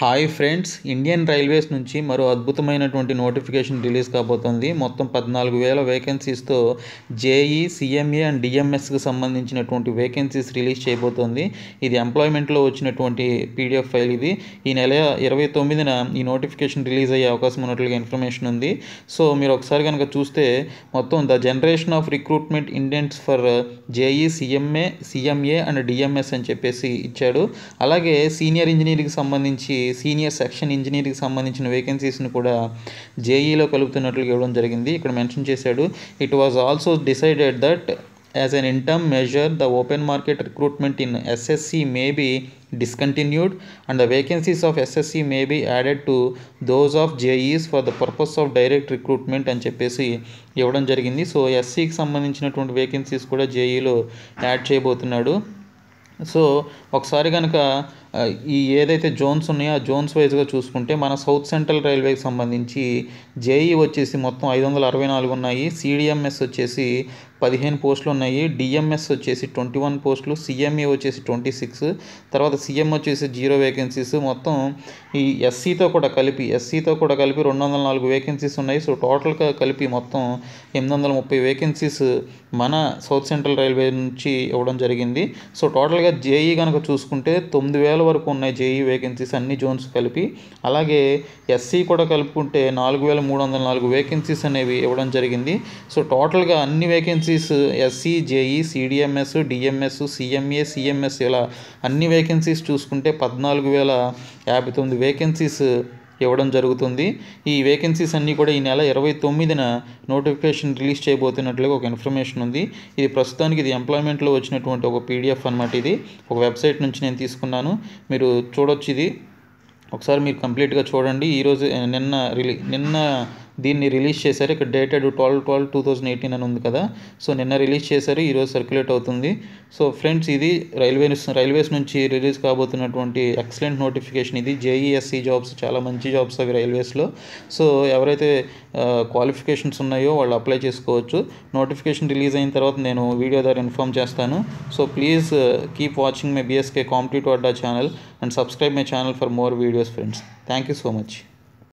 Hi friends, Indian railways నుంచి మరో అద్భుతమైనటువంటి నోటిఫికేషన్ రిలీజ్ కాబోతోంది. మొత్తం 14,000 వేకెన్సీస్తో జేఈ, సిఎంఏ అండ్ డిఎంఎస్కి సంబంధించినటువంటి వేకెన్సీస్ రిలీజ్ చేయబోతోంది. ఇది ఎంప్లాయ్మెంట్లో వచ్చినటువంటి పీడిఎఫ్ ఫైల్. ఇది ఈ నెల 29న ఈ నోటిఫికేషన్ రిలీజ్ అయ్యే అవకాశం ఉన్నట్లుగా ఇన్ఫర్మేషన్ ఉంది. సో మీరు ఒకసారి కనుక చూస్తే మొత్తం the generation of recruitment indents for JEE, CMA and DMs అని చెప్పేసి ఇచ్చాడు. అలాగే సీనియర్ ఇంజనీరింగ్కి సంబంధించి సీనియర్ సెక్షన్ ఇంజనీరింగ్కి సంబంధించిన వేకెన్సీస్ని కూడా జేఈలో కలుపుతున్నట్లుగా ఇవ్వడం జరిగింది. ఇక్కడ మెన్షన్ చేశాడు, it was also decided that as an interim measure the open market recruitment in SSC may be discontinued and the vacancies of SSC may be added to those of JEs for the purpose of direct recruitment అని చెప్పేసి ఇవ్వడం జరిగింది. So ఎస్సీకి సంబంధించినటువంటి vacancies కూడా జేఈలో add చేయబోతున్నాడు. So ఒకసారి కనుక ఈ ఏదైతే జోన్స్ ఉన్నాయో ఆ జోన్స్ వైజ్గా చూసుకుంటే మన సౌత్ సెంట్రల్ రైల్వేకి సంబంధించి జేఈ వచ్చేసి మొత్తం 564 ఉన్నాయి. సిడిఎంఎస్ వచ్చేసి 15 పోస్టులు ఉన్నాయి. డిఎంఎస్ వచ్చేసి 21 పోస్టులు. సిఎంఏ వచ్చేసి 26. తర్వాత సిఎం వచ్చేసి 0 వేకెన్సీస్. మొత్తం ఈ ఎస్సీతో కూడా కలిపి 204 వేకెన్సీస్ ఉన్నాయి. సో టోటల్గా కలిపి మొత్తం 830 వేకెన్సీస్ మన సౌత్ సెంట్రల్ రైల్వే నుంచి ఇవ్వడం జరిగింది. సో టోటల్గా జేఈ కనుక చూసుకుంటే 9,000 వరకు ఉన్నాయి జేఈ వేకెన్సీస్ అన్ని జోన్స్ కలిపి. అలాగే ఎస్సీ కూడా కలుపుకుంటే 4,304 వేకెన్సీస్ అనేవి ఇవ్వడం జరిగింది. సో టోటల్గా అన్ని vacancies SC, JE, CDMS, DMS, CMA, CMS ఇలా అన్ని వేకెన్సీస్ చూసుకుంటే 14,059 వేకెన్సీస్ ఇవ్వడం జరుగుతుంది. ఈ వేకెన్సీస్ అన్నీ కూడా ఈ నెల 29న నోటిఫికేషన్ రిలీజ్ చేయబోతున్నట్లుగా ఒక ఇన్ఫర్మేషన్ ఉంది. ఇది ప్రస్తుతానికి ఇది ఎంప్లాయ్మెంట్లో వచ్చినటువంటి ఒక పీడిఎఫ్ అనమాట. ఇది ఒక వెబ్సైట్ నుంచి నేను తీసుకున్నాను, మీరు చూడొచ్చు. ఇది ఒకసారి మీరు కంప్లీట్గా చూడండి. ఈరోజు నిన్న దీన్ని రిలీజ్ చేశారు. ఇక్కడ డేటెడ్ 12/12/2018 అని ఉంది కదా. సో నిన్న రిలీజ్ చేశారు, ఈరోజు సర్క్యులేట్ అవుతుంది. సో ఫ్రెండ్స్, ఇది రైల్వేస్ నుంచి రిలీజ్ కాబోతున్నటువంటి ఎక్సలెంట్ నోటిఫికేషన్. ఇది జేఈఎస్సీ జాబ్స్, చాలా మంచి జాబ్స్ అవి రైల్వేస్లో. సో ఎవరైతే క్వాలిఫికేషన్స్ ఉన్నాయో వాళ్ళు అప్లై చేసుకోవచ్చు. నోటిఫికేషన్ రిలీజ్ అయిన తర్వాత నేను వీడియో ద్వారా ఇన్ఫార్మ్ చేస్తాను. So please keep watching my BSK competitive Adda channel and subscribe my channel for more videos friends. Thank you so much.